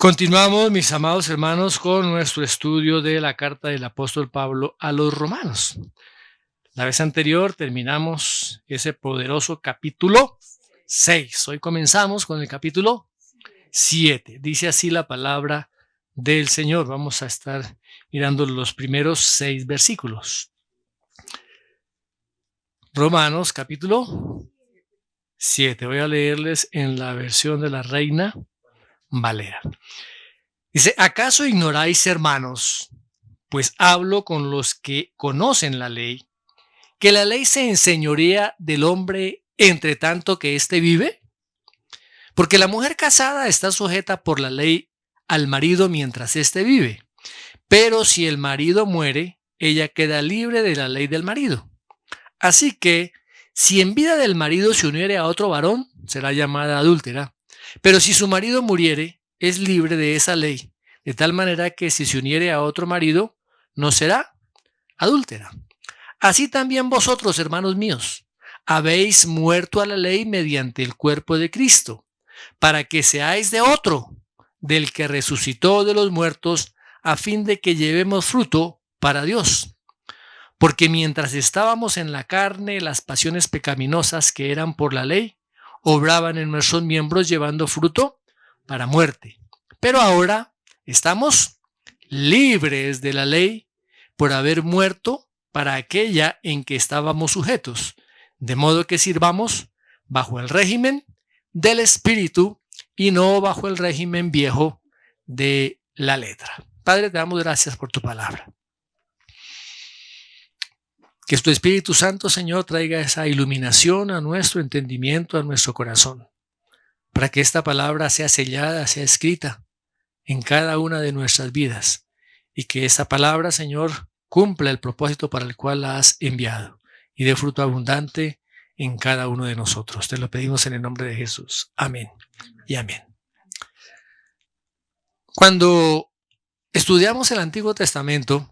Continuamos, mis amados hermanos, con nuestro estudio de la carta del apóstol Pablo a los romanos. La vez anterior terminamos ese poderoso capítulo 6. Hoy comenzamos con el capítulo 7. Dice así la palabra del Señor. Vamos a estar mirando los primeros 6 versículos. Romanos capítulo 7. Voy a leerles en la versión de la Reina Valera. Dice: ¿acaso ignoráis, hermanos, pues hablo con los que conocen la ley, que la ley se enseñorea del hombre entre tanto que éste vive? Porque la mujer casada está sujeta por la ley al marido mientras éste vive, pero si el marido muere, ella queda libre de la ley del marido. Así que, si en vida del marido se uniere a otro varón, será llamada adúltera, pero si su marido muriere, es libre de esa ley, de tal manera que si se uniere a otro marido, no será adúltera. Así también vosotros, hermanos míos, habéis muerto a la ley mediante el cuerpo de Cristo, para que seáis de otro, del que resucitó de los muertos, a fin de que llevemos fruto para Dios. Porque mientras estábamos en la carne, las pasiones pecaminosas que eran por la ley, obraban en nuestros miembros llevando fruto para muerte. Pero ahora estamos libres de la ley por haber muerto para aquella en que estábamos sujetos, de modo que sirvamos bajo el régimen del Espíritu y no bajo el régimen viejo de la letra. Padre, te damos gracias por tu palabra. Que tu Espíritu Santo, Señor, traiga esa iluminación a nuestro entendimiento, a nuestro corazón, para que esta palabra sea sellada, sea escrita en cada una de nuestras vidas, y que esta palabra, Señor, cumpla el propósito para el cual la has enviado y dé fruto abundante en cada uno de nosotros. Te lo pedimos en el nombre de Jesús. Amén y amén. Cuando estudiamos el Antiguo Testamento,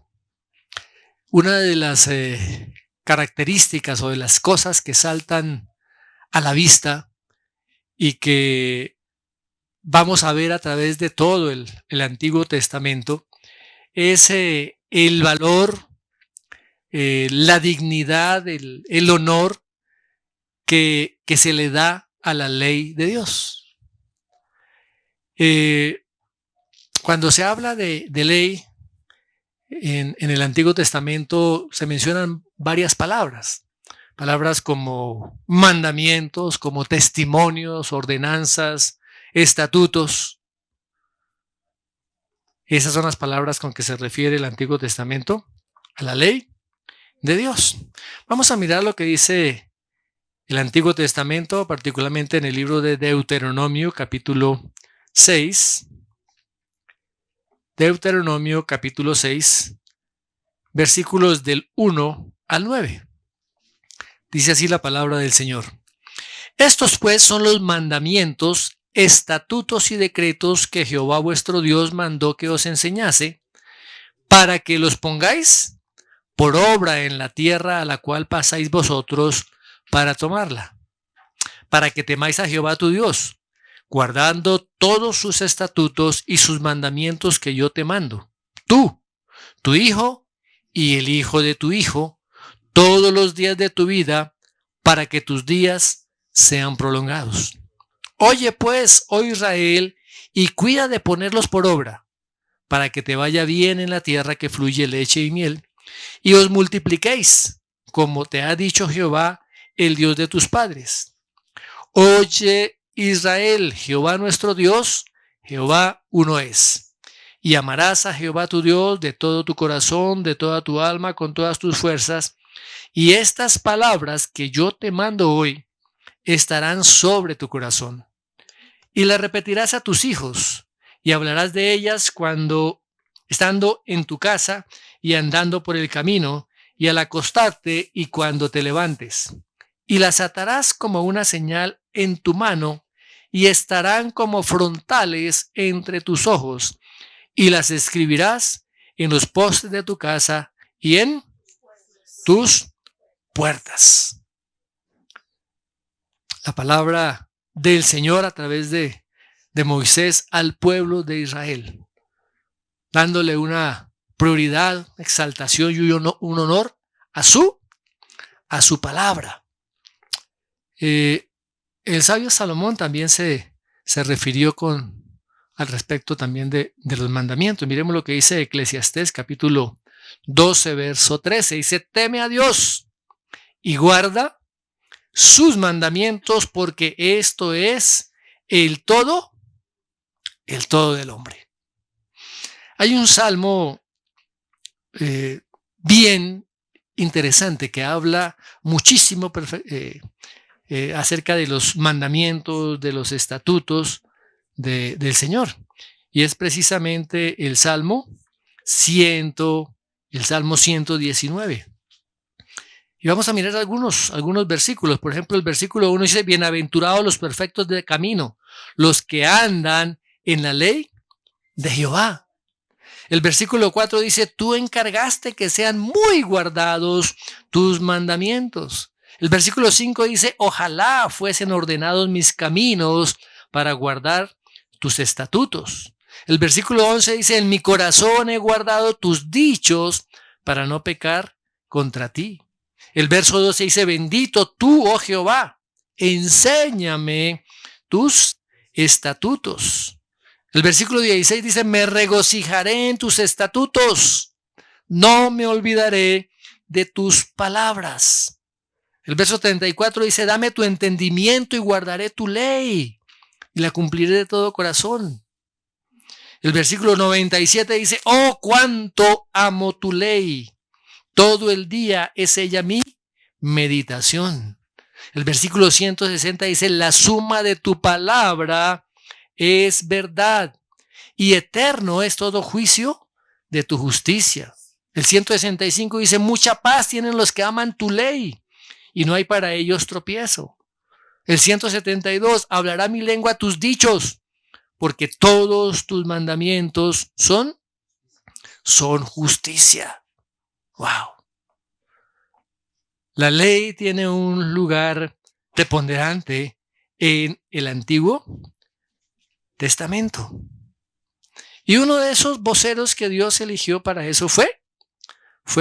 una de las características o de las cosas que saltan a la vista y que vamos a ver a través de todo el Antiguo Testamento es el valor, la dignidad, el honor que se le da a la ley de Dios. Cuando se habla de ley en el Antiguo Testamento, se mencionan varias palabras como mandamientos, como testimonios, ordenanzas, estatutos. Esas son las palabras con que se refiere el Antiguo Testamento a la ley de Dios. Vamos a mirar lo que dice el Antiguo Testamento, particularmente en el libro de Deuteronomio, capítulo 6. Deuteronomio, capítulo 6, versículos del 1 al 9. Dice así la palabra del Señor. Estos pues son los mandamientos, estatutos y decretos que Jehová vuestro Dios mandó que os enseñase, para que los pongáis por obra en la tierra a la cual pasáis vosotros para tomarla, para que temáis a Jehová tu Dios, guardando todos sus estatutos y sus mandamientos que yo te mando, tú, tu hijo y el hijo de tu hijo, todos los días de tu vida, para que tus días sean prolongados. Oye pues, oh Israel, y cuida de ponerlos por obra, para que te vaya bien en la tierra que fluye leche y miel, y os multipliquéis, como te ha dicho Jehová, el Dios de tus padres. Oye, Israel, Jehová nuestro Dios, Jehová uno es. Y amarás a Jehová tu Dios de todo tu corazón, de toda tu alma, con todas tus fuerzas. Y estas palabras que yo te mando hoy estarán sobre tu corazón. Y las repetirás a tus hijos, y hablarás de ellas estando en tu casa y andando por el camino, y al acostarte y cuando te levantes. Y las atarás como una señal en tu mano, y estarán como frontales entre tus ojos, y las escribirás en los postes de tu casa y en tus puertas. La palabra del Señor a través de de Moisés al pueblo de Israel, dándole una prioridad, exaltación y un honor a su palabra. El sabio Salomón también se refirió al respecto también de los mandamientos. Miremos lo que dice Eclesiastés capítulo 12, verso 13. Dice: teme a Dios y guarda sus mandamientos, porque esto es el todo del hombre. Hay un salmo bien interesante que habla muchísimo acerca de los mandamientos, de los estatutos del Señor. Y es precisamente el Salmo 119. Y vamos a mirar algunos versículos. Por ejemplo, el versículo 1 dice: bienaventurados los perfectos de camino, los que andan en la ley de Jehová. El versículo 4 dice: tú encargaste que sean muy guardados tus mandamientos. El versículo 5 dice: ojalá fuesen ordenados mis caminos para guardar tus estatutos. El versículo 11 dice: en mi corazón he guardado tus dichos para no pecar contra ti. El verso 12 dice: bendito tú, oh Jehová, enséñame tus estatutos. El versículo 16 dice: me regocijaré en tus estatutos, no me olvidaré de tus palabras. El verso 34 dice: dame tu entendimiento y guardaré tu ley, y la cumpliré de todo corazón. El versículo 97 dice: oh, cuánto amo tu ley, todo el día es ella mi meditación. El versículo 160 dice: la suma de tu palabra es verdad, y eterno es todo juicio de tu justicia. El 165 dice: mucha paz tienen los que aman tu ley, y no hay para ellos tropiezo. El 172: hablará mi lengua tus dichos, porque todos tus mandamientos son justicia. Wow. La ley tiene un lugar preponderante en el Antiguo Testamento. Y uno de esos voceros que Dios eligió para eso fue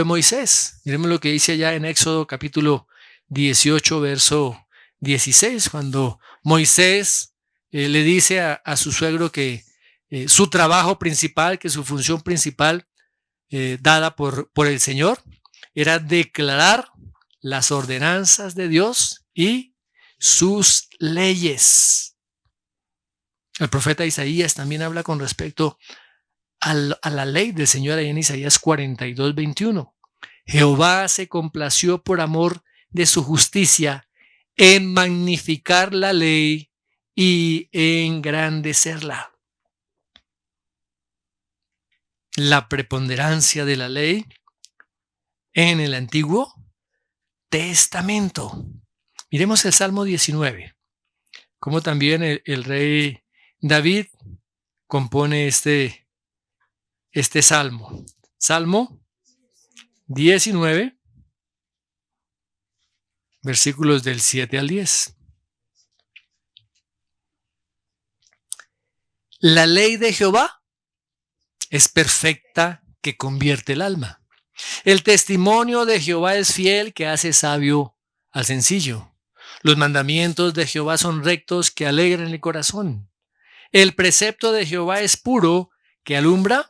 Moisés. Miremos lo que dice allá en Éxodo capítulo 18, verso 16, cuando Moisés le dice a su suegro que su trabajo principal, que su función principal dada por el Señor, era declarar las ordenanzas de Dios y sus leyes. El profeta Isaías también habla con respecto a la ley del Señor ahí en Isaías 42, 21. Jehová se complació por amor de su justicia en magnificar la ley y engrandecerla. La preponderancia de la ley en el Antiguo Testamento. Miremos el Salmo 19, como también el rey David compone este salmo. Salmo 19, versículos del 7 al 10. La ley de Jehová es perfecta, que convierte el alma. El testimonio de Jehová es fiel, que hace sabio al sencillo. Los mandamientos de Jehová son rectos, que alegran el corazón. El precepto de Jehová es puro, que alumbra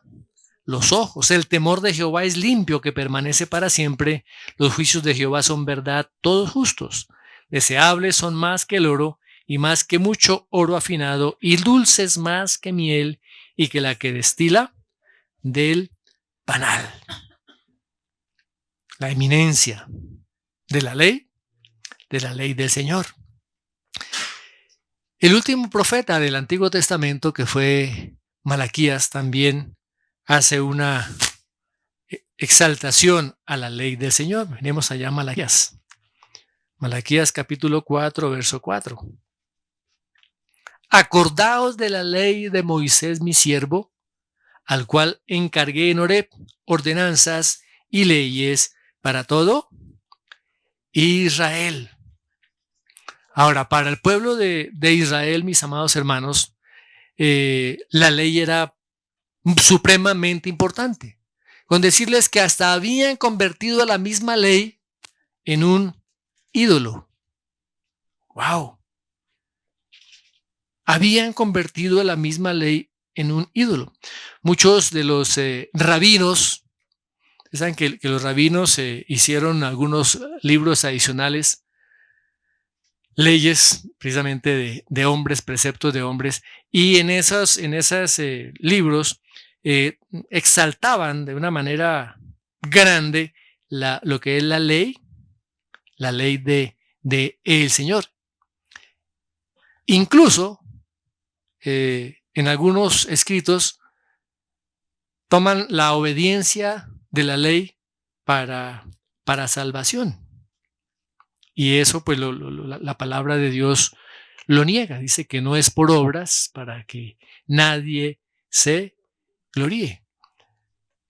los ojos. El temor de Jehová es limpio, que permanece para siempre. Los juicios de Jehová son verdad, todos justos. Deseables son más que el oro, y más que mucho oro afinado, y dulces más que miel, y que la que destila del panal. La eminencia de la ley del Señor. El último profeta del Antiguo Testamento, que fue Malaquías, también hace una exaltación a la ley del Señor. Venimos allá a Malaquías. Malaquías capítulo 4, verso 4. Acordaos de la ley de Moisés mi siervo, al cual encargué en Horeb ordenanzas y leyes para todo Israel. Ahora, para el pueblo de Israel, mis amados hermanos, la ley era supremamente importante. Con decirles que hasta habían convertido a la misma ley en un ídolo. ¡Wow! Habían convertido a la misma ley en un ídolo. Muchos de los rabinos, saben que los rabinos hicieron algunos libros adicionales, leyes precisamente de hombres, preceptos de hombres, y en esos libros exaltaban de una manera grande lo que es la ley de el Señor. Incluso en algunos escritos toman la obediencia de la ley para salvación. Y eso, pues, la palabra de Dios lo niega. Dice que no es por obras para que nadie se gloríe.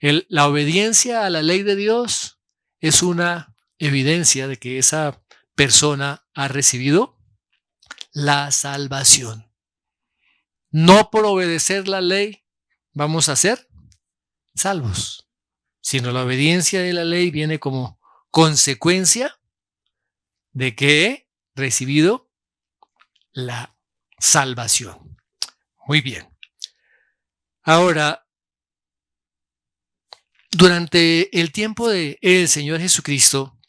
La obediencia a la ley de Dios es una evidencia de que esa persona ha recibido la salvación. No por obedecer la ley vamos a ser salvos, sino la obediencia de la ley viene como consecuencia de que he recibido la salvación. Muy bien. Ahora, durante el tiempo del Señor Jesucristo,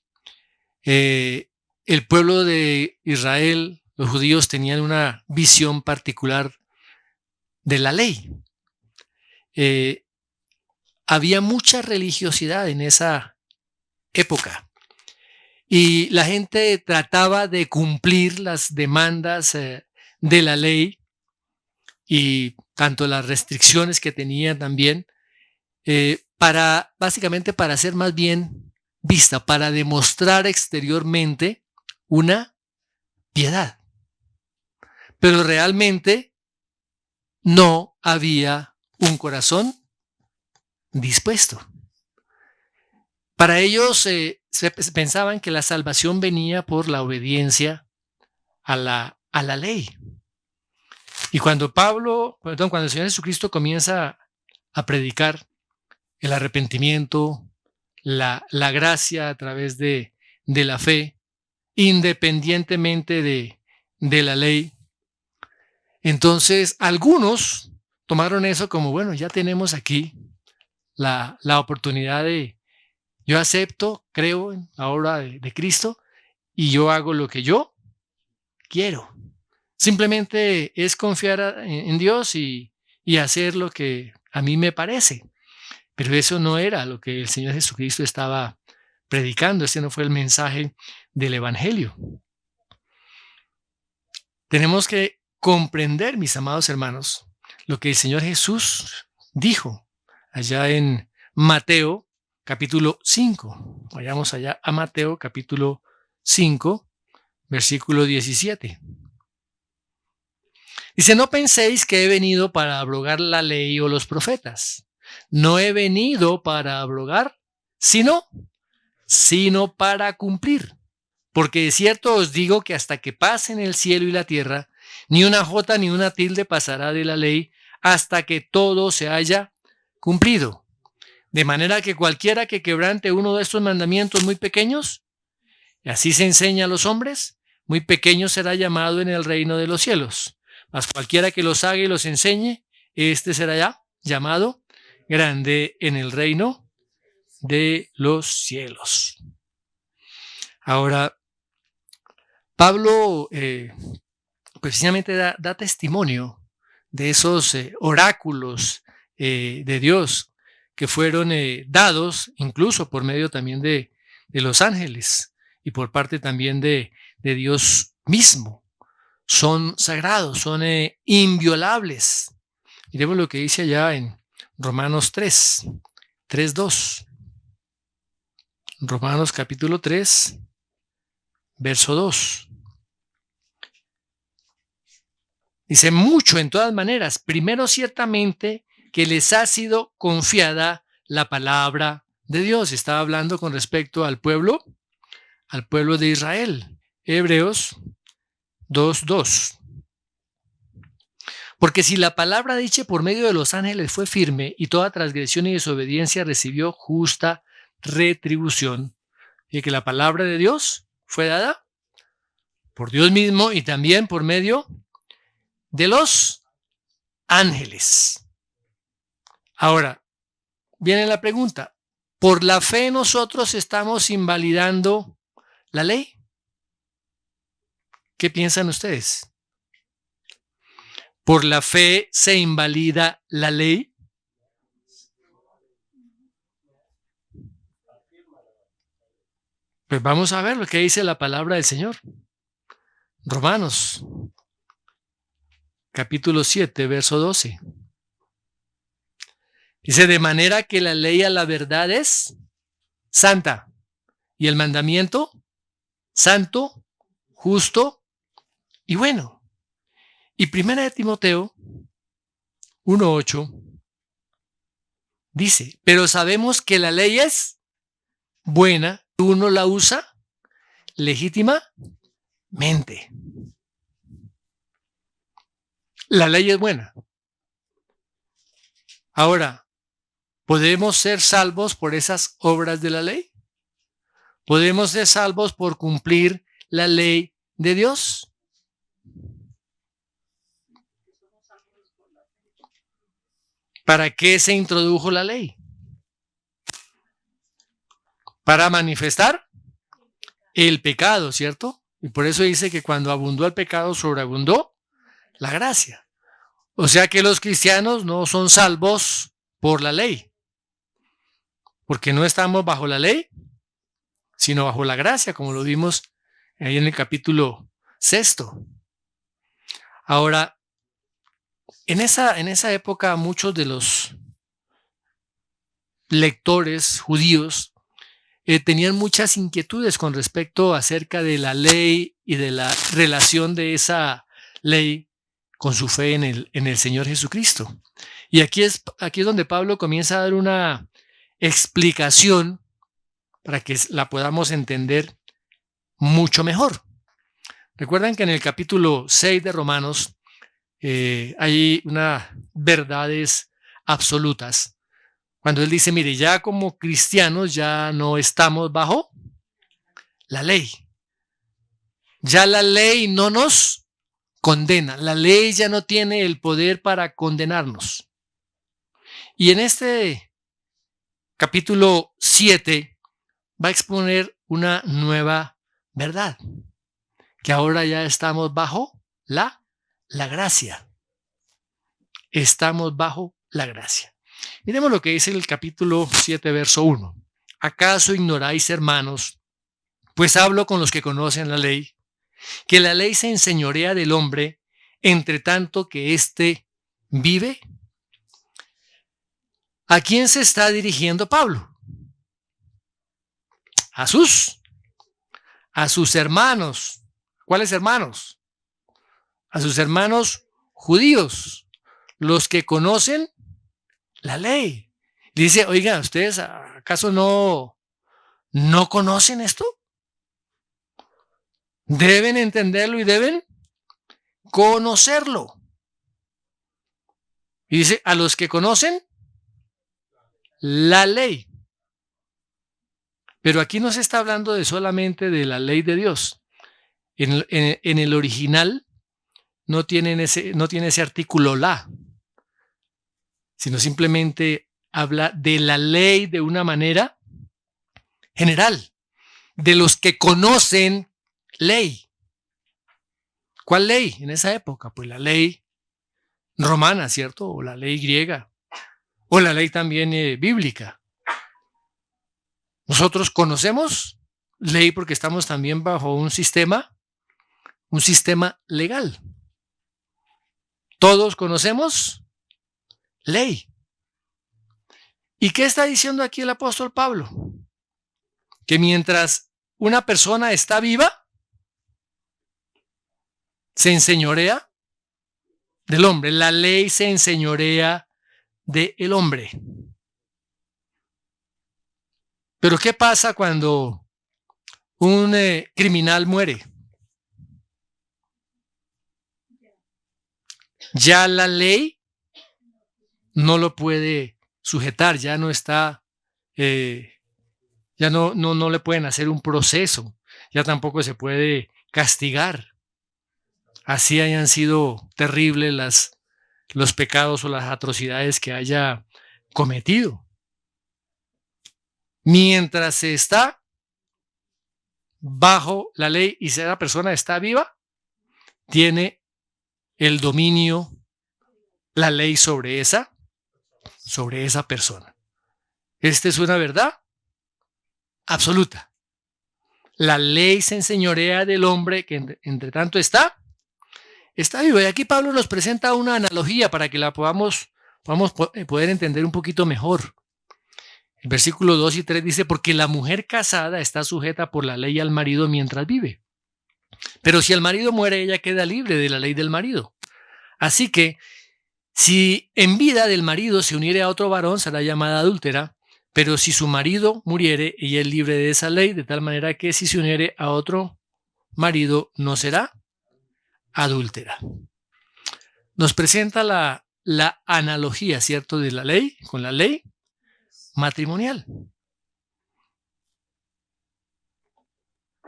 el pueblo de Israel, los judíos, tenían una visión particular de la ley. Había mucha religiosidad en esa época y la gente trataba de cumplir las demandas de la ley y tanto las restricciones que tenía también básicamente para ser más bien vista, para demostrar exteriormente una piedad. Pero realmente no había un corazón dispuesto. Para ellos se pensaban que la salvación venía por la obediencia a la ley. Y cuando el Señor Jesucristo comienza a predicar el arrepentimiento, la gracia a través de la fe, independientemente de la ley, entonces algunos tomaron eso como, bueno, ya tenemos aquí la oportunidad de, yo acepto, creo en la obra de Cristo y yo hago lo que yo quiero. Simplemente es confiar en Dios y hacer lo que a mí me parece. Pero eso no era lo que el Señor Jesucristo estaba predicando. Ese no fue el mensaje del Evangelio. Tenemos que comprender, mis amados hermanos, lo que el Señor Jesús dijo allá en Mateo capítulo 5. Vayamos allá a Mateo capítulo 5, versículo 17. Dice, no penséis que he venido para abrogar la ley o los profetas. No he venido para abrogar, sino para cumplir. Porque de cierto os digo que hasta que pasen el cielo y la tierra, ni una jota ni una tilde pasará de la ley hasta que todo se haya cumplido. De manera que cualquiera que quebrante uno de estos mandamientos muy pequeños, y así se enseña a los hombres, muy pequeño será llamado en el reino de los cielos. Mas cualquiera que los haga y los enseñe, este será ya llamado grande en el reino de los cielos. Ahora, Pablo precisamente da testimonio de esos oráculos de Dios que fueron dados incluso por medio también de los ángeles y por parte también de Dios mismo. Son sagrados, son inviolables. Miremos lo que dice allá en Romanos 3:2. Romanos capítulo 3, verso 2. Dice, mucho en todas maneras, primero ciertamente que les ha sido confiada la palabra de Dios. Estaba hablando con respecto al pueblo de Israel. Hebreos 2:2. Porque si la palabra dicha por medio de los ángeles fue firme y toda transgresión y desobediencia recibió justa retribución, y que la palabra de Dios fue dada por Dios mismo y también por medio de los ángeles. Ahora, viene la pregunta, ¿por la fe nosotros estamos invalidando la ley? ¿Qué piensan ustedes? ¿Por la fe se invalida la ley? Pues vamos a ver lo que dice la palabra del Señor. Romanos, capítulo 7, verso 12. Dice, de manera que la ley a la verdad es santa y el mandamiento santo, justo y bueno. Y primera de Timoteo 1:8 dice, pero sabemos que la ley es buena, uno la usa legítimamente. La ley es buena. Ahora, ¿podemos ser salvos por esas obras de la ley? ¿Podemos ser salvos por cumplir la ley de Dios? ¿Para qué se introdujo la ley? Para manifestar el pecado, ¿cierto? Y por eso dice que cuando abundó el pecado, sobreabundó la gracia. O sea que los cristianos no son salvos por la ley, porque no estamos bajo la ley, sino bajo la gracia, como lo vimos ahí en el capítulo 6. Ahora, en esa época muchos de los lectores judíos tenían muchas inquietudes con respecto acerca de la ley y de la relación de esa ley con su fe en el Señor Jesucristo. Y aquí es donde Pablo comienza a dar una explicación para que la podamos entender mucho mejor. Recuerdan que en el capítulo 6 de Romanos hay unas verdades absolutas. Cuando él dice, mire, ya como cristianos ya no estamos bajo la ley. Ya la ley no nos condena. La ley ya no tiene el poder para condenarnos. Y en este capítulo 7 va a exponer una nueva verdad, que ahora ya estamos bajo la gracia. Estamos bajo la gracia. Miremos lo que dice el capítulo 7, verso 1. ¿Acaso ignoráis, hermanos, pues hablo con los que conocen la ley, que la ley se enseñorea del hombre, entre tanto que éste vive? ¿A quién se está dirigiendo Pablo? A sus hermanos. ¿Cuáles hermanos? A sus hermanos judíos, los que conocen la ley. Dice, oiga, ¿ustedes acaso no conocen esto? Deben entenderlo y deben conocerlo. Y dice, a los que conocen la ley. Pero aquí no se está hablando solamente de la ley de Dios. En el original no tiene ese artículo la, sino simplemente habla de la ley de una manera general, de los que conocen ley. ¿Cuál ley en esa época? Pues la ley romana, ¿cierto? O la ley griega, o la ley también bíblica. Nosotros conocemos ley porque estamos también bajo un sistema legal. Todos conocemos ley. ¿Y qué está diciendo aquí el apóstol Pablo? Que mientras una persona está viva, se enseñorea del hombre. La ley se enseñorea del hombre. Pero ¿qué pasa cuando un criminal muere? ya la ley no lo puede sujetar, ya no está, ya no le pueden hacer un proceso, ya tampoco se puede castigar. Así hayan sido terribles los pecados o las atrocidades que haya cometido. Mientras se está bajo la ley y si esa persona está viva, tiene el dominio, la ley sobre esa persona. Esta es una verdad absoluta. La ley se enseñorea del hombre que entre tanto está vivo. Y aquí Pablo nos presenta una analogía para que la podamos poder entender un poquito mejor. El versículo 2 y 3 dice, porque la mujer casada está sujeta por la ley al marido mientras vive. Pero si el marido muere, ella queda libre de la ley del marido. Así que, si en vida del marido se uniere a otro varón, será llamada adúltera. Pero si su marido muriere, ella es libre de esa ley, de tal manera que si se uniere a otro marido, no será adúltera. Nos presenta la analogía, ¿cierto?, de la ley, con la ley matrimonial.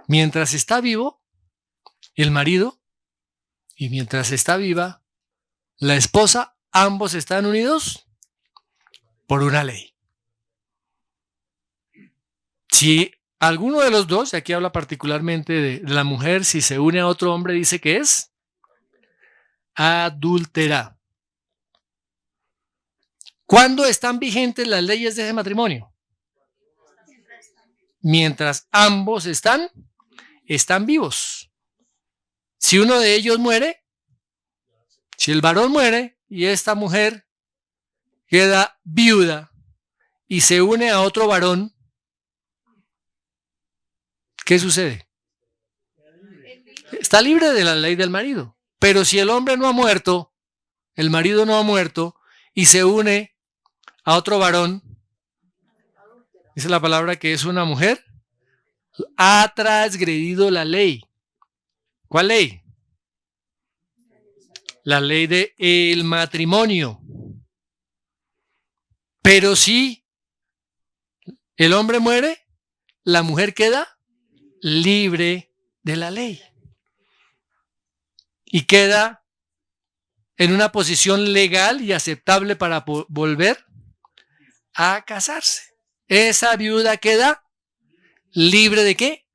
Mientras está vivo el marido y mientras está viva la esposa, ambos están unidos por una ley. Si alguno de los dos, y aquí habla particularmente de la mujer, si se une a otro hombre, dice que es adúltera. ¿Cuándo están vigentes las leyes de ese matrimonio? Mientras ambos están vivos. Si uno de ellos muere, si el varón muere y esta mujer queda viuda y se une a otro varón, ¿qué sucede? Está libre de la ley del marido. Pero si el hombre no ha muerto, el marido no ha muerto y se une a otro varón, dice la palabra que es una mujer, ha transgredido la ley. ¿Cuál ley? La ley del matrimonio. Pero si el hombre muere, la mujer queda libre de la ley y queda en una posición legal y aceptable para volver a casarse. Esa viuda queda libre ¿de qué?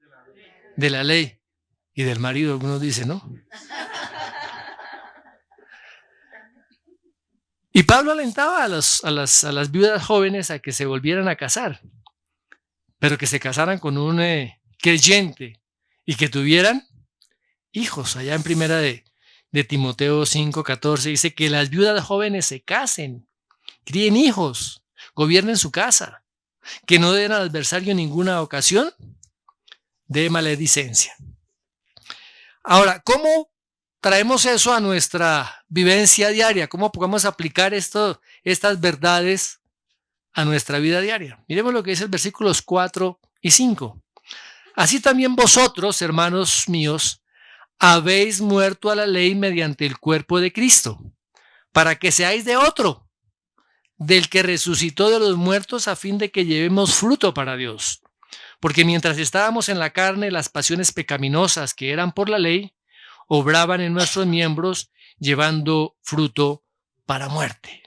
De la ley y del marido, algunos dicen, ¿no? Y Pablo alentaba a las viudas jóvenes a que se volvieran a casar, pero que se casaran con un creyente y que tuvieran hijos. Allá en primera de Timoteo 5:14 dice que las viudas jóvenes se casen, críen hijos, gobiernen su casa, que no den al adversario ninguna ocasión de maledicencia. Ahora, ¿cómo traemos eso a nuestra vivencia diaria? ¿Cómo podemos aplicar estas verdades a nuestra vida diaria? Miremos lo que dice el versículos 4 y 5. Así también vosotros, hermanos míos, habéis muerto a la ley mediante el cuerpo de Cristo, para que seáis de otro, del que resucitó de los muertos, a fin de que llevemos fruto para Dios. Porque mientras estábamos en la carne, las pasiones pecaminosas que eran por la ley, obraban en nuestros miembros, llevando fruto para muerte.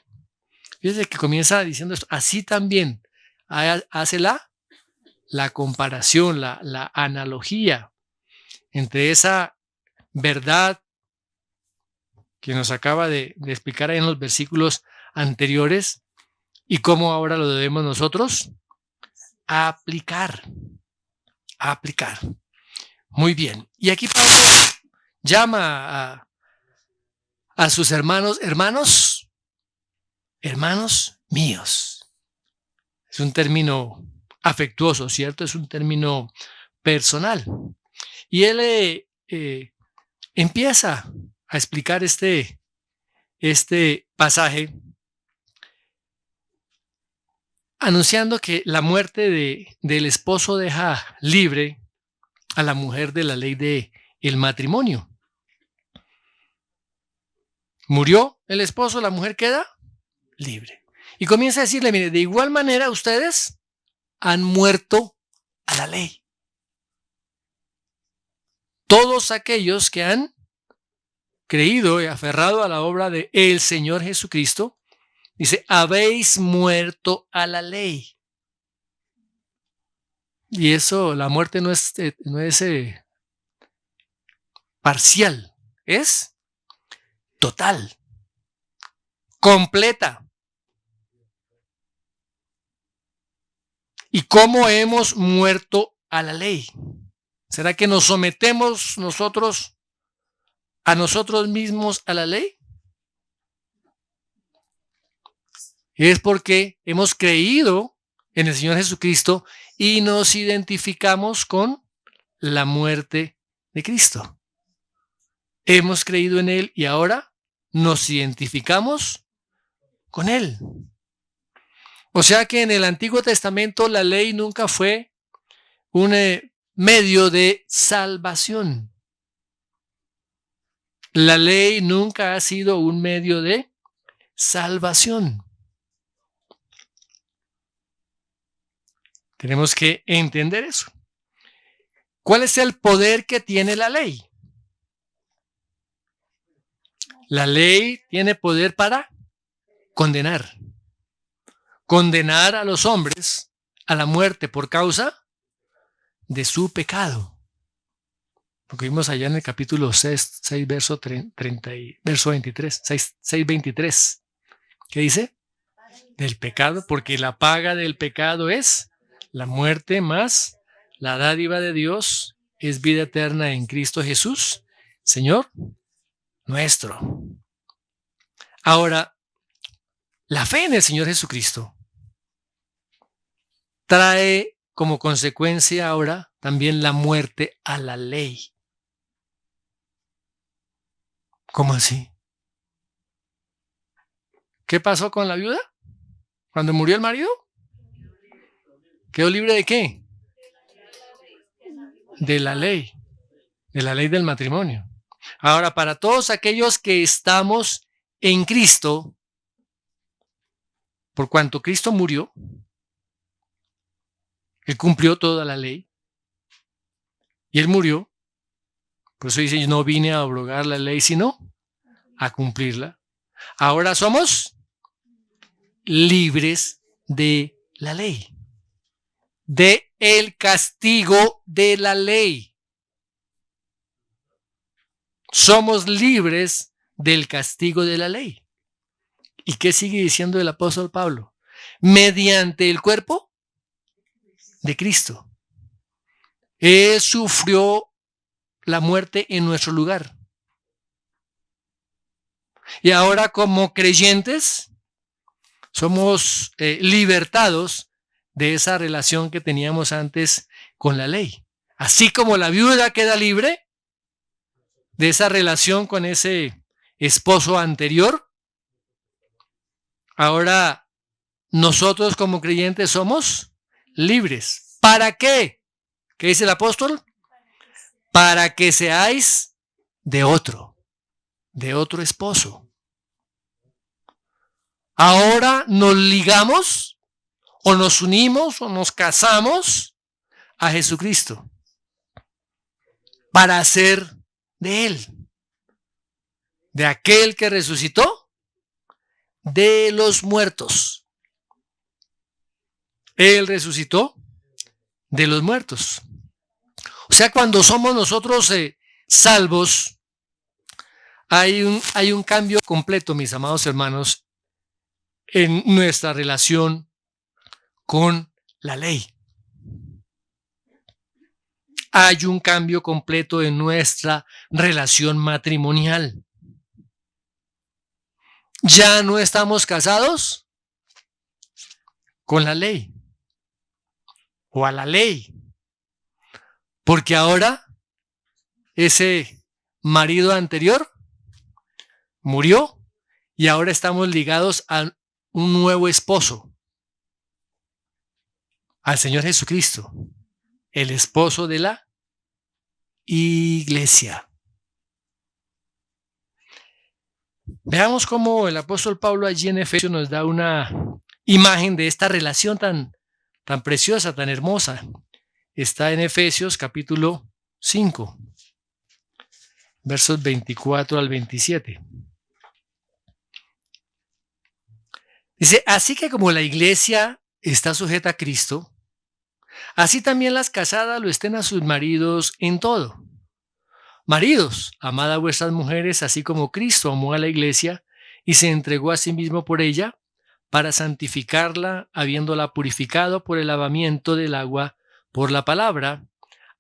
Fíjense que comienza diciendo esto. Así también hace la comparación, la analogía entre esa verdad que nos acaba de explicar ahí en los versículos anteriores y cómo ahora lo debemos nosotros aplicar. Muy bien. Y aquí Pablo llama a sus hermanos míos. Es un término afectuoso, ¿cierto? Es un término personal. Y él empieza a explicar este pasaje anunciando que la muerte del esposo deja libre a la mujer de la ley del matrimonio. Murió el esposo, la mujer queda libre. Y comienza a decirle, mire, de igual manera ustedes han muerto a la ley. Todos aquellos que han creído y aferrado a la obra de el Señor Jesucristo, dice, habéis muerto a la ley. Y eso, la muerte no es parcial, es total, completa. ¿Y cómo hemos muerto a la ley? ¿Será que nos sometemos nosotros a nosotros mismos a la ley? Es porque hemos creído en el Señor Jesucristo y nos identificamos con la muerte de Cristo. Hemos creído en Él y ahora nos identificamos con Él. O sea que en el Antiguo Testamento la ley nunca fue un medio de salvación. La ley nunca ha sido un medio de salvación. Tenemos que entender eso. ¿Cuál es el poder que tiene la ley? La ley tiene poder para condenar. Condenar a los hombres a la muerte por causa de su pecado. Lo que vimos allá en el capítulo 6 verso 23, 6:23. ¿Qué dice? Del pecado, porque la paga del pecado es la muerte, más la dádiva de Dios es vida eterna en Cristo Jesús, Señor nuestro. Ahora, la fe en el Señor Jesucristo trae como consecuencia ahora también la muerte a la ley. ¿Cómo así? ¿Qué pasó con la viuda? ¿Cuando murió el marido? ¿Quedó libre de qué? De la ley del matrimonio. Ahora, para todos aquellos que estamos en Cristo, por cuanto Cristo murió, Él cumplió toda la ley y Él murió. Por eso dice, yo no vine a abrogar la ley, sino a cumplirla. Ahora somos libres de la ley, de el castigo de la ley. Somos libres del castigo de la ley. ¿Y qué sigue diciendo el apóstol Pablo? Mediante el cuerpo de Cristo. Él sufrió la muerte en nuestro lugar. Y ahora como creyentes somos libertados de esa relación que teníamos antes con la ley. Así como la viuda queda libre de esa relación con ese esposo anterior, ahora nosotros como creyentes somos libres. ¿Para qué? ¿Qué dice el apóstol? Para que seáis de otro esposo. Ahora nos ligamos o nos unimos o nos casamos a Jesucristo para ser de Él, de aquel que resucitó de los muertos. Él resucitó de los muertos. O sea, cuando somos nosotros salvos, hay un cambio completo, mis amados hermanos, en nuestra relación con la ley. Hay un cambio completo en nuestra relación matrimonial. Ya no estamos casados con la ley o a la ley, porque ahora ese marido anterior murió y ahora estamos ligados a un nuevo esposo, al Señor Jesucristo, el esposo de la iglesia. Veamos cómo el apóstol Pablo allí en Efesios nos da una imagen de esta relación tan preciosa, tan hermosa. Está en Efesios capítulo 5, versos 24 al 27. Dice, así que como la iglesia está sujeta a Cristo, así también las casadas lo estén a sus maridos en todo. Maridos, amad a vuestras mujeres, así como Cristo amó a la iglesia y se entregó a sí mismo por ella, para santificarla, habiéndola purificado por el lavamiento del agua por la palabra,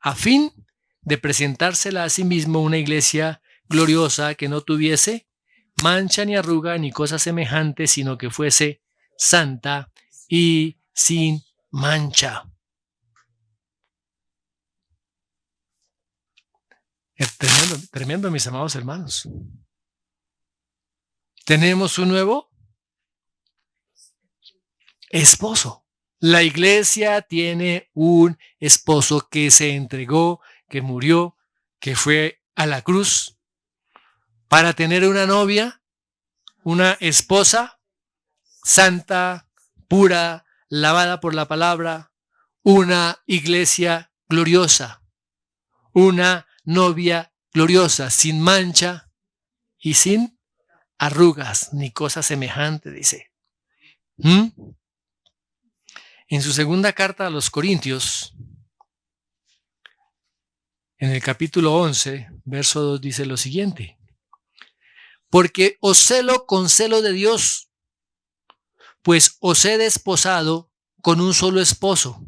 a fin de presentársela a sí mismo una iglesia gloriosa que no tuviese mancha ni arruga ni cosa semejante, sino que fuese santa y sin mancha. Es tremendo, tremendo, mis amados hermanos. Tenemos un nuevo esposo. La iglesia tiene un esposo que se entregó, que murió, que fue a la cruz para tener una novia, una esposa santa, pura, lavada por la palabra, una iglesia gloriosa, una novia gloriosa, sin mancha y sin arrugas ni cosa semejante, dice. En su segunda carta a los Corintios, en el capítulo 11, verso 2, dice lo siguiente: porque os celo con celo de Dios, pues os he desposado con un solo esposo,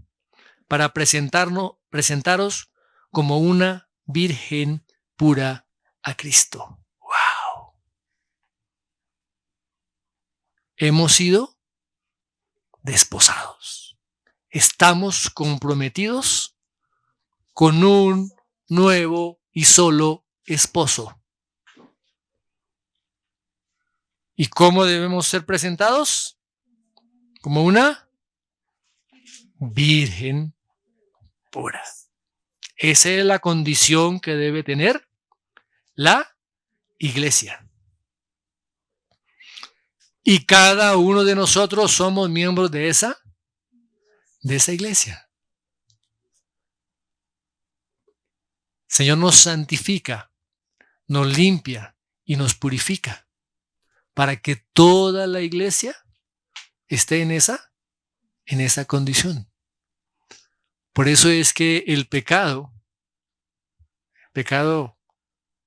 para presentaros como una virgen pura a Cristo. ¡Wow! Hemos sido desposados. Estamos comprometidos con un nuevo y solo esposo. ¿Y cómo debemos ser presentados? Como una virgen pura. Esa es la condición que debe tener la iglesia. Y cada uno de nosotros somos miembros de esa iglesia. El Señor nos santifica, nos limpia y nos purifica para que toda la iglesia esté en esa condición. Por eso es que el pecado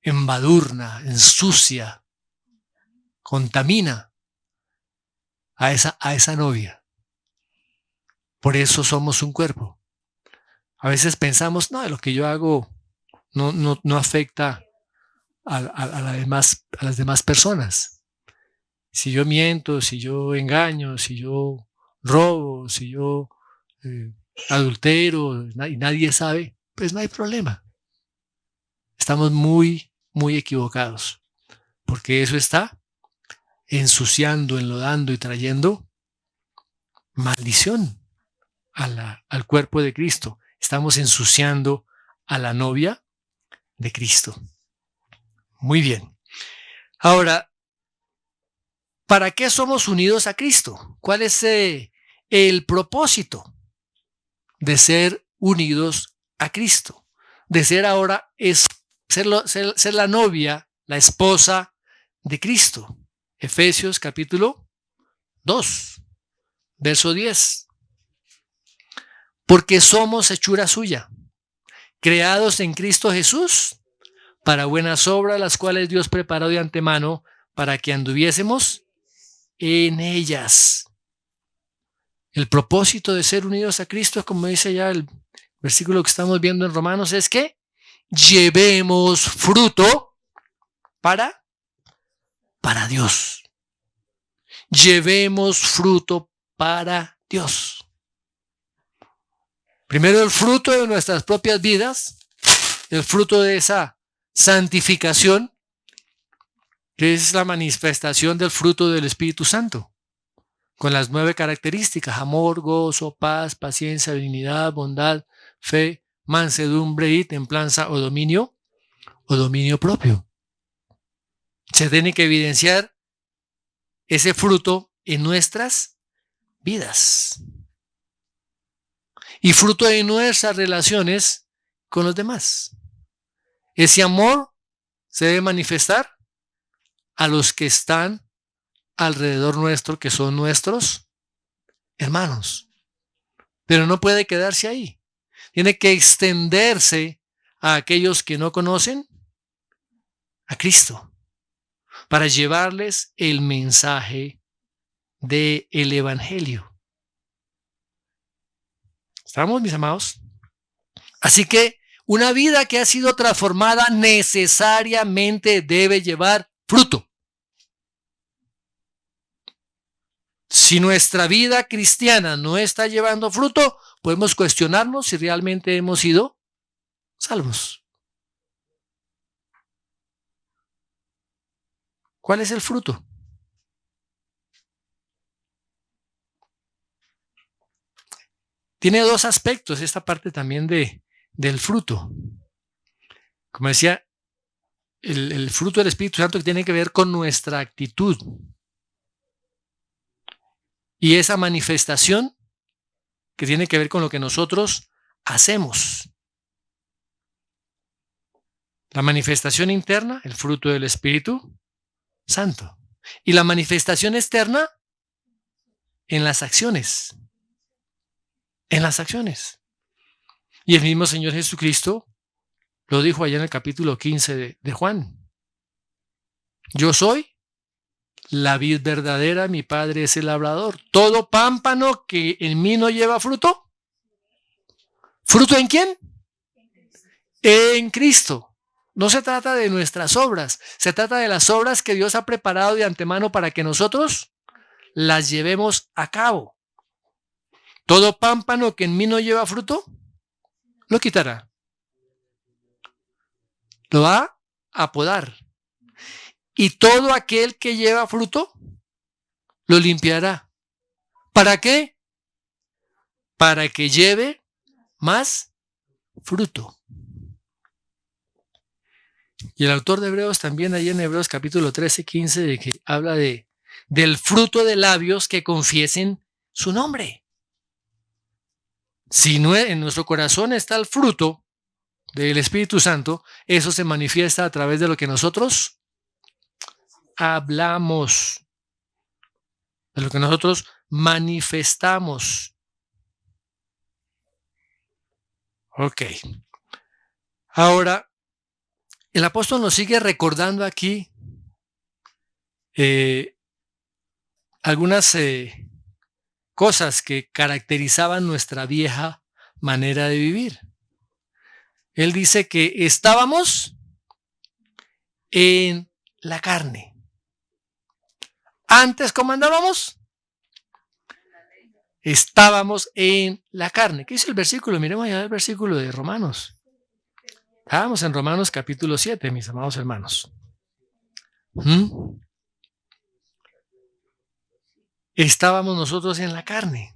embadurna, ensucia, contamina a esa novia. Por eso somos un cuerpo. A veces pensamos, no, lo que yo hago no afecta a las demás personas. Si yo miento, si yo engaño, si yo robo, si yo adultero y nadie sabe, pues no hay problema. Estamos muy, muy equivocados, porque eso está ensuciando, enlodando y trayendo maldición al cuerpo de Cristo. Estamos ensuciando a la novia de Cristo. Muy bien. Ahora, ¿para qué somos unidos a Cristo? ¿Cuál es el propósito de ser unidos a Cristo? De ser ahora, ser la novia, la esposa de Cristo. Efesios capítulo 2, verso 10. Porque somos hechura suya, creados en Cristo Jesús, para buenas obras, las cuales Dios preparó de antemano para que anduviésemos en ellas. El propósito de ser unidos a Cristo, como dice ya el versículo que estamos viendo en Romanos, es que llevemos fruto para Dios. Llevemos fruto para Dios. Primero el fruto de nuestras propias vidas, el fruto de esa santificación, que es la manifestación del fruto del Espíritu Santo, con las 9 características: amor, gozo, paz, paciencia, benignidad, bondad, fe, mansedumbre y templanza o dominio propio. Se tiene que evidenciar ese fruto en nuestras vidas y fruto de nuestras relaciones con los demás. Ese amor se debe manifestar a los que están alrededor nuestro, que son nuestros hermanos. Pero no puede quedarse ahí. Tiene que extenderse a aquellos que no conocen a Cristo para llevarles el mensaje del Evangelio. ¿Estamos, mis amados? Así que una vida que ha sido transformada necesariamente debe llevar fruto. Si nuestra vida cristiana no está llevando fruto, podemos cuestionarnos si realmente hemos sido salvos. ¿Cuál es el fruto? Tiene dos aspectos esta parte también del fruto. Como decía, el fruto del Espíritu Santo que tiene que ver con nuestra actitud. Y esa manifestación que tiene que ver con lo que nosotros hacemos. La manifestación interna, el fruto del Espíritu Santo. Y la manifestación externa en las acciones. En las acciones. Y el mismo Señor Jesucristo lo dijo allá en el capítulo 15 de Juan. Yo soy la vid verdadera, mi Padre es el labrador. Todo pámpano que en mí no lleva fruto. ¿Fruto en quién? En Cristo. No se trata de nuestras obras, se trata de las obras que Dios ha preparado de antemano para que nosotros las llevemos a cabo. Todo pámpano que en mí no lleva fruto, lo quitará. Lo va a podar. Y todo aquel que lleva fruto, lo limpiará. ¿Para qué? Para que lleve más fruto. Y el autor de Hebreos también, ahí en Hebreos capítulo 13, 15, de que habla del fruto de labios que confiesen su nombre. Si no en nuestro corazón está el fruto del Espíritu Santo, eso se manifiesta a través de lo que nosotros hablamos, de lo que nosotros manifestamos. Ok. Ahora, el apóstol nos sigue recordando aquí algunas cosas que caracterizaban nuestra vieja manera de vivir. Él dice que estábamos en la carne. Antes, ¿cómo andábamos? Estábamos en la carne. ¿Qué dice el versículo? Miremos allá el versículo de Romanos. Estábamos en Romanos capítulo 7, mis amados hermanos. Estábamos nosotros en la carne.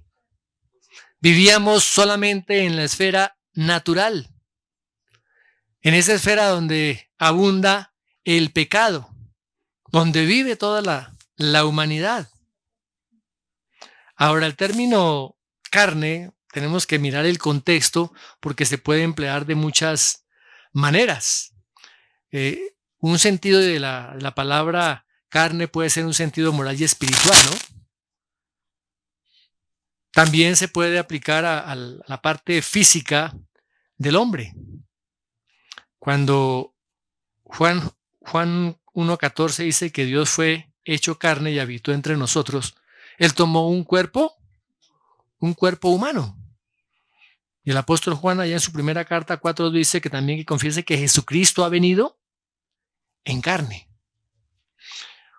Vivíamos solamente en la esfera natural. En esa esfera donde abunda el pecado. Donde vive toda la humanidad. Ahora, el término carne, tenemos que mirar el contexto porque se puede emplear de muchas maneras. Un sentido de la palabra carne puede ser un sentido moral y espiritual, ¿no? También se puede aplicar a la parte física del hombre. Cuando Juan 1:14 dice que Dios fue hecho carne y habitó entre nosotros, Él tomó un cuerpo humano. Y el apóstol Juan allá en su primera carta 4 dice que también que confiese que Jesucristo ha venido en carne.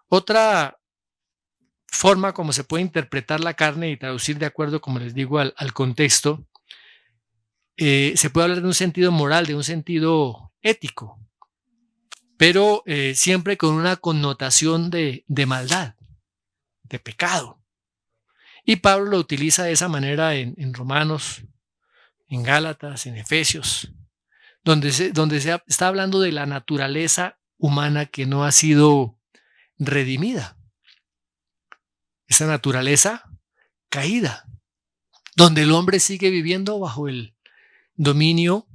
Otra forma como se puede interpretar la carne y traducir de acuerdo, como les digo, al contexto, se puede hablar de un sentido moral, de un sentido ético, pero siempre con una connotación de maldad, de pecado. Y Pablo lo utiliza de esa manera en Romanos, en Gálatas, en Efesios, donde se está hablando de la naturaleza humana que no ha sido redimida. Esa naturaleza caída, donde el hombre sigue viviendo bajo el dominio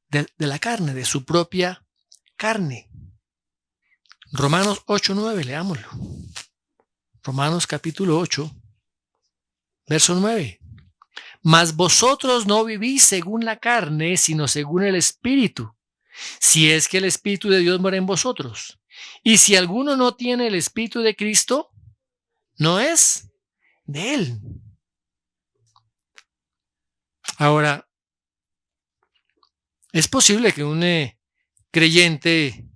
de la carne, de su propia carne. Romanos 8:9, leámoslo. Romanos capítulo 8, verso 9. Mas vosotros no vivís según la carne, sino según el Espíritu, si es que el Espíritu de Dios mora en vosotros. Y si alguno no tiene el Espíritu de Cristo, no es de él. Ahora, es posible que un creyente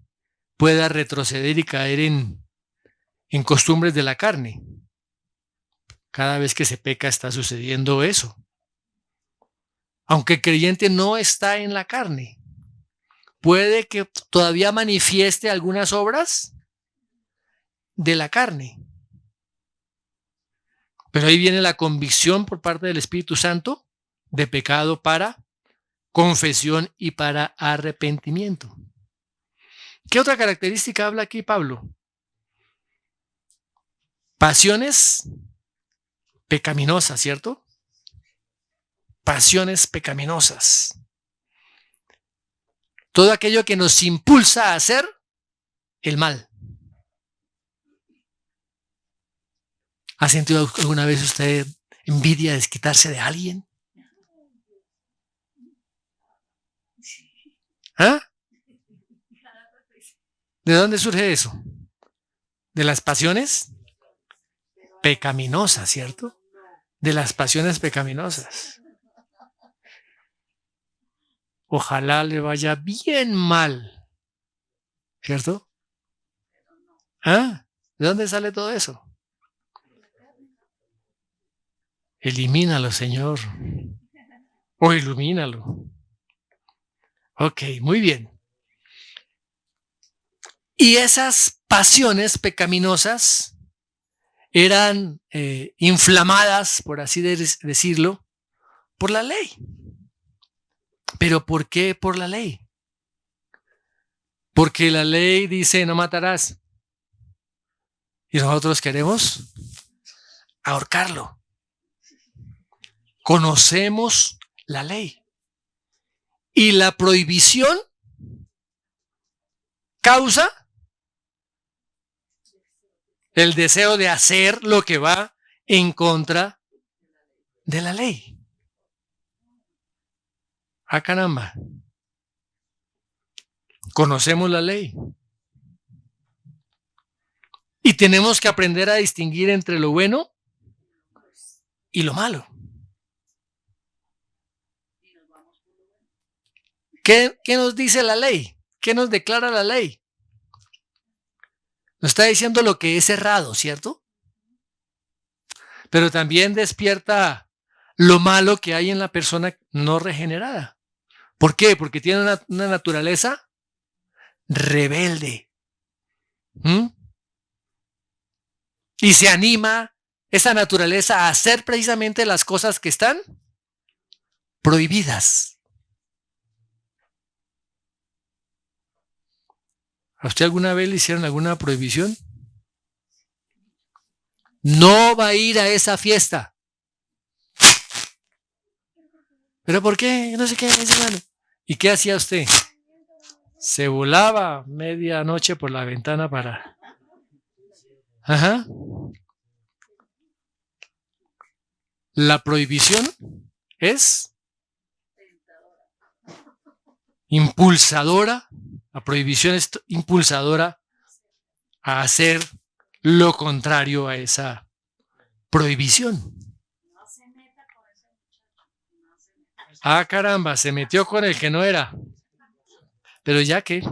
pueda retroceder y caer en costumbres de la carne. Cada vez que se peca está sucediendo eso. Aunque el creyente no está en la carne, puede que todavía manifieste algunas obras de la carne. Pero ahí viene la convicción por parte del Espíritu Santo de pecado para confesión y para arrepentimiento. ¿Qué otra característica habla aquí Pablo? Pasiones pecaminosas, ¿cierto? Pasiones pecaminosas. Todo aquello que nos impulsa a hacer el mal. ¿Ha sentido alguna vez usted envidia de desquitarse de alguien? ¿Ah? ¿De dónde surge eso? De las pasiones pecaminosas, ¿cierto? De las pasiones pecaminosas. Ojalá le vaya bien mal, ¿cierto? ¿Ah? ¿De dónde sale todo eso? Elimínalo, Señor. O ilumínalo. Ok, muy bien. Y esas pasiones pecaminosas eran inflamadas, por así decirlo, por la ley. ¿Pero por qué por la ley? Porque la ley dice no matarás. Y nosotros queremos ahorcarlo. Conocemos la ley. Y la prohibición causa el deseo de hacer lo que va en contra de la ley. ¡Ah, caramba! Conocemos la ley. Y tenemos que aprender a distinguir entre lo bueno y lo malo. ¿Qué nos dice la ley? ¿Qué nos declara la ley? Nos está diciendo lo que es errado, ¿cierto? Pero también despierta lo malo que hay en la persona no regenerada. ¿Por qué? Porque tiene una naturaleza rebelde. Y se anima esa naturaleza a hacer precisamente las cosas que están prohibidas. ¿A usted alguna vez le hicieron alguna prohibición? No va a ir a esa fiesta. ¿Pero por qué? No sé qué. ¿Y qué hacía usted? Se volaba medianoche por la ventana para... Ajá. La prohibición es impulsadora. La prohibición es impulsadora a hacer lo contrario a esa prohibición. Ah, caramba, se metió con el que no era. Pero ya que.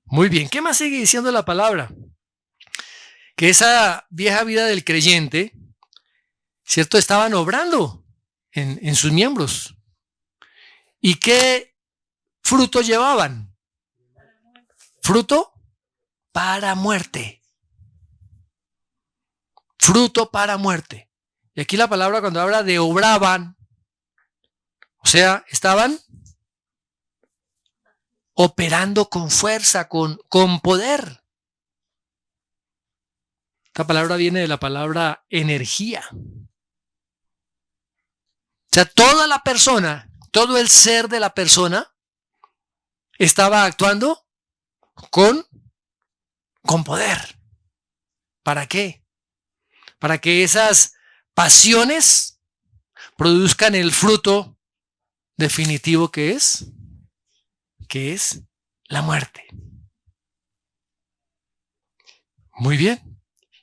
Muy bien, ¿qué más sigue diciendo la palabra? Que esa vieja vida del creyente, ¿cierto? Estaban obrando en sus miembros. ¿Y qué fruto llevaban? Fruto para muerte. Fruto para muerte. Y aquí la palabra cuando habla de obraban, o sea, estaban operando con fuerza, con poder. Esta palabra viene de la palabra energía. O sea, toda la persona, todo el ser de la persona estaba actuando con poder. ¿Para qué? Para que esas pasiones produzcan el fruto definitivo que es la muerte. Muy bien.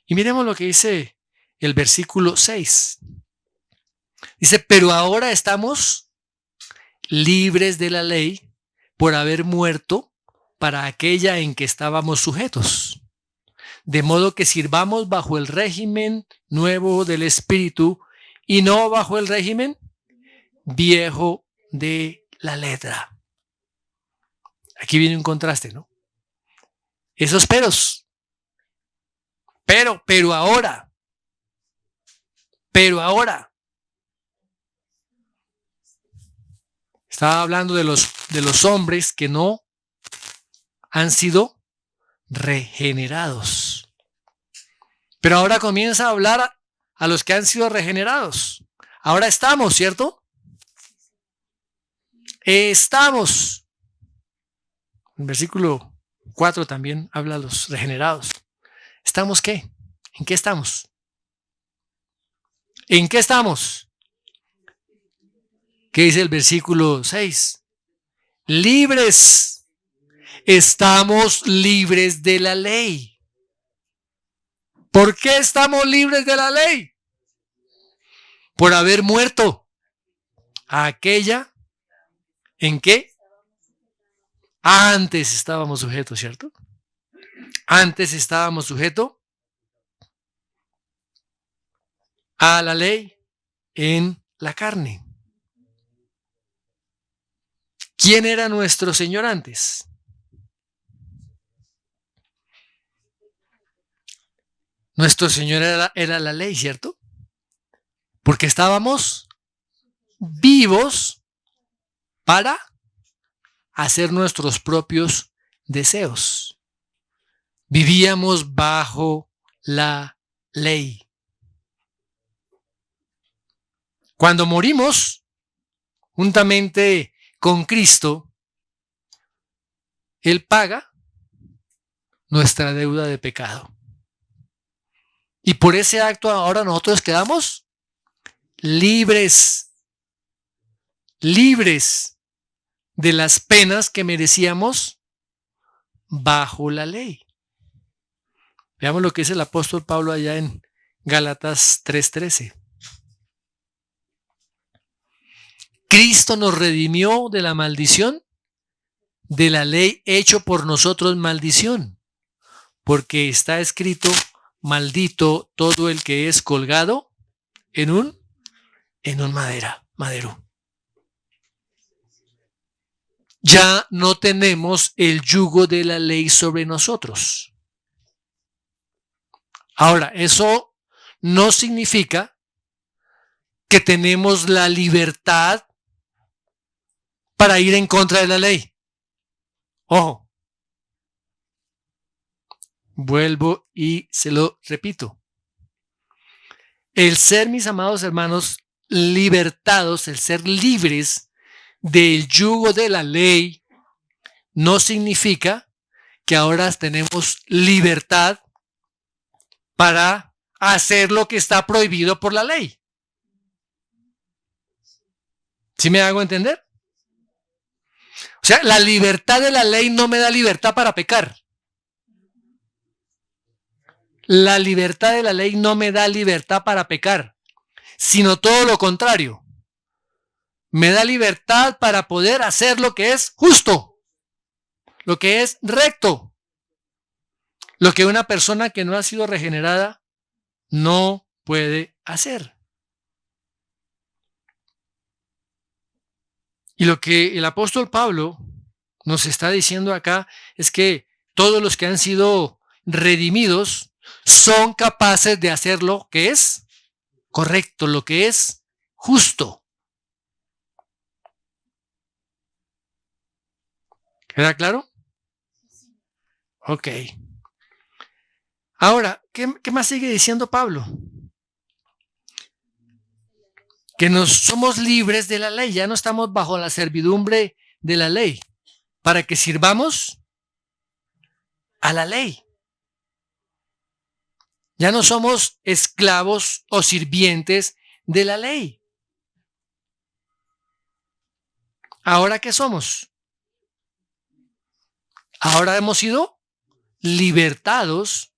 Y miremos lo que dice el versículo 6. Dice, pero ahora estamos libres de la ley por haber muerto para aquella en que estábamos sujetos. De modo que sirvamos bajo el régimen nuevo del Espíritu y no bajo el régimen viejo de la letra. Aquí viene un contraste, ¿no? Esos peros. Pero ahora. Estaba hablando de los hombres que no han sido regenerados. Pero ahora comienza a hablar a los que han sido regenerados. Ahora estamos, ¿cierto? Estamos. El versículo 4 también habla a los regenerados. ¿Estamos qué? ¿En qué estamos? ¿En qué estamos? ¿Qué dice el versículo 6? Libres. Estamos libres de la ley. ¿Por qué estamos libres de la ley? Por haber muerto a aquella en que antes estábamos sujetos, ¿cierto? Antes estábamos sujetos a la ley en la carne. ¿Quién era nuestro Señor antes? Nuestro Señor era la ley, ¿cierto? Porque estábamos vivos para hacer nuestros propios deseos. Vivíamos bajo la ley. Cuando morimos juntamente con Cristo, Él paga nuestra deuda de pecado. Y por ese acto ahora nosotros quedamos libres de las penas que merecíamos bajo la ley. Veamos lo que dice el apóstol Pablo allá en Gálatas 3:13. Cristo nos redimió de la maldición de la ley hecho por nosotros maldición, porque está escrito, maldito todo el que es colgado en un madero. Ya no tenemos el yugo de la ley sobre nosotros. Ahora, eso no significa que tenemos la libertad para ir en contra de la ley. Ojo. Vuelvo y se lo repito. El ser, mis amados hermanos, libertados, el ser libres del yugo de la ley, no significa que ahora tenemos libertad para hacer lo que está prohibido por la ley. ¿Sí me hago entender? O sea, la libertad de la ley no me da libertad para pecar. La libertad de la ley no me da libertad para pecar, sino todo lo contrario. Me da libertad para poder hacer lo que es justo, lo que es recto, lo que una persona que no ha sido regenerada no puede hacer. Y lo que el apóstol Pablo nos está diciendo acá es que todos los que han sido redimidos son capaces de hacer lo que es correcto, lo que es justo. ¿Queda claro? Ok. Ahora, ¿qué más sigue diciendo Pablo? Que somos libres de la ley, ya no estamos bajo la servidumbre de la ley, para que sirvamos a la ley. Ya no somos esclavos o sirvientes de la ley. ¿Ahora qué somos? Ahora hemos sido libertados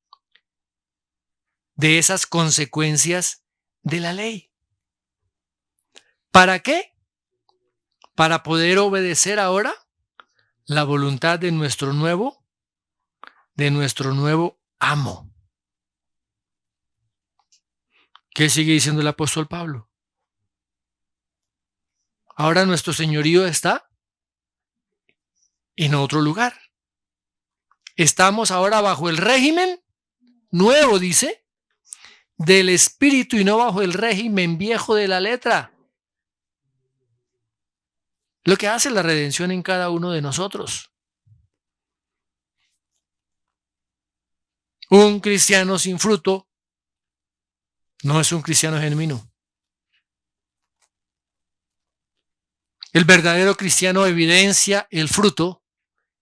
de esas consecuencias de la ley. ¿Para qué? Para poder obedecer ahora la voluntad de nuestro nuevo amo. ¿Qué sigue diciendo el apóstol Pablo? Ahora nuestro señorío está en otro lugar. Estamos ahora bajo el régimen nuevo, dice, del espíritu y no bajo el régimen viejo de la letra. Lo que hace la redención en cada uno de nosotros. Un cristiano sin fruto no es un cristiano genuino. El verdadero cristiano evidencia el fruto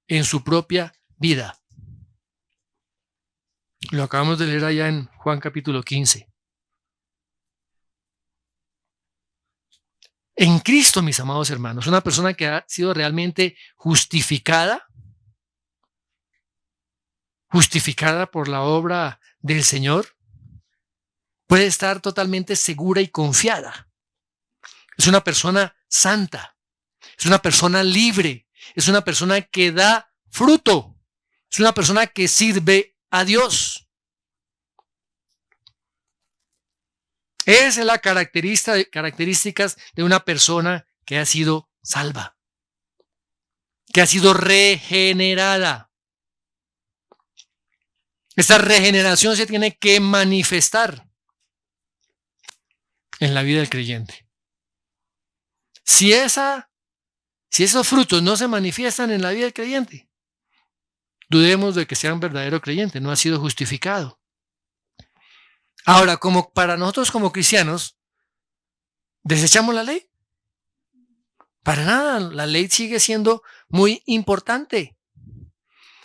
en su propia vida. Lo acabamos de leer allá en Juan capítulo 15. En Cristo, mis amados hermanos, una persona que ha sido realmente justificada por la obra del Señor, puede estar totalmente segura y confiada. Es una persona santa, es una persona libre, es una persona que da fruto, es una persona que sirve a Dios. Esa es la características de una persona que ha sido salva, que ha sido regenerada. Esta regeneración se tiene que manifestar en la vida del creyente. Si esos frutos no se manifiestan en la vida del creyente, dudemos de que sea un verdadero creyente, no ha sido justificado. Ahora, como para nosotros como cristianos, ¿desechamos la ley? Para nada, la ley sigue siendo muy importante.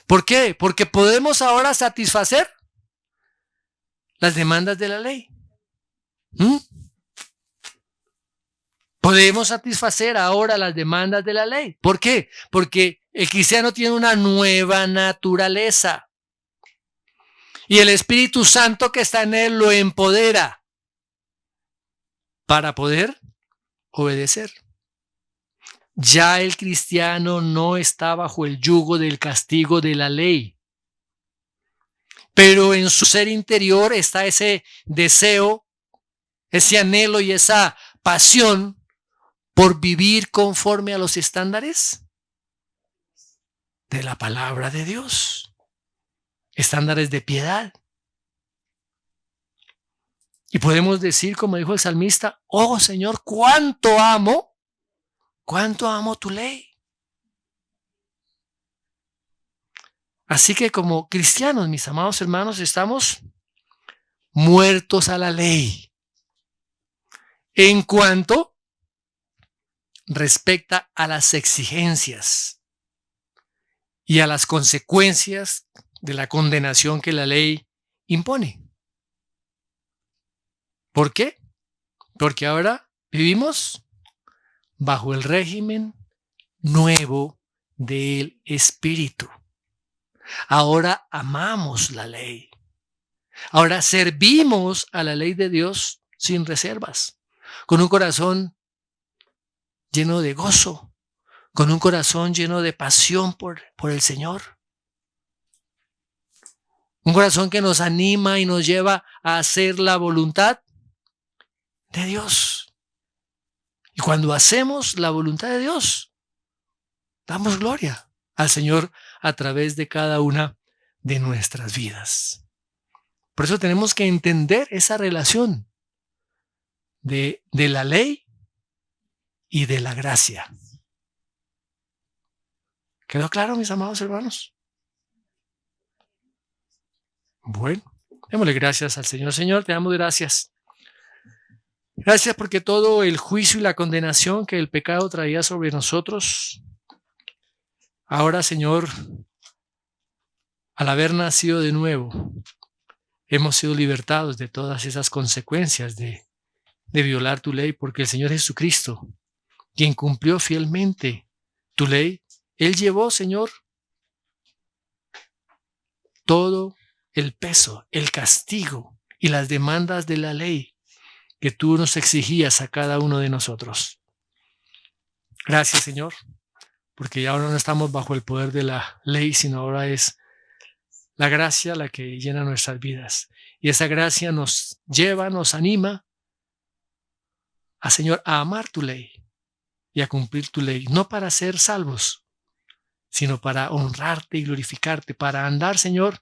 ¿Por qué? Porque podemos ahora satisfacer las demandas de la ley. Podemos satisfacer ahora las demandas de la ley. ¿Por qué? Porque el cristiano tiene una nueva naturaleza. Y el Espíritu Santo que está en él lo empodera para poder obedecer. Ya el cristiano no está bajo el yugo del castigo de la ley. Pero en su ser interior está ese deseo, ese anhelo y esa pasión por vivir conforme a los estándares de la palabra de Dios. Estándares de piedad. Y podemos decir, como dijo el salmista, oh Señor, cuánto amo tu ley. Así que como cristianos, mis amados hermanos, estamos muertos a la ley en cuanto respecta a las exigencias y a las consecuencias de la condenación que la ley impone. ¿Por qué? Porque ahora vivimos bajo el régimen nuevo del Espíritu. Ahora amamos la ley. Ahora servimos a la ley de Dios sin reservas, con un corazón lleno de gozo, con un corazón lleno de pasión por el Señor. Un corazón que nos anima y nos lleva a hacer la voluntad de Dios. Y cuando hacemos la voluntad de Dios, damos gloria al Señor a través de cada una de nuestras vidas. Por eso tenemos que entender esa relación de la ley y de la gracia. ¿Quedó claro, mis amados hermanos? Bueno, Démosle gracias al Señor. Señor, te damos gracias. Gracias porque todo el juicio y la condenación que el pecado traía sobre nosotros, ahora, Señor, al haber nacido de nuevo, hemos sido libertados de todas esas consecuencias de violar tu ley, porque el Señor Jesucristo, quien cumplió fielmente tu ley, Él llevó, Señor, todo el peso, el castigo y las demandas de la ley que tú nos exigías a cada uno de nosotros. Gracias, Señor, porque ya ahora no estamos bajo el poder de la ley, sino ahora es la gracia la que llena nuestras vidas. Y esa gracia nos lleva, nos anima a, Señor, a amar tu ley y a cumplir tu ley, no para ser salvos, sino para honrarte y glorificarte, para andar, Señor,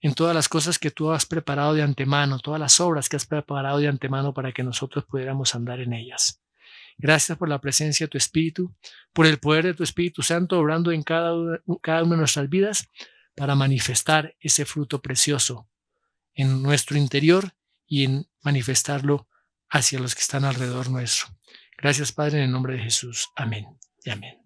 en todas las cosas que tú has preparado de antemano, todas las obras que has preparado de antemano para que nosotros pudiéramos andar en ellas. Gracias por la presencia de tu Espíritu, por el poder de tu Espíritu Santo obrando en cada una de nuestras vidas para manifestar ese fruto precioso en nuestro interior y en manifestarlo hacia los que están alrededor nuestro. Gracias, Padre, en el nombre de Jesús. Amén y amén.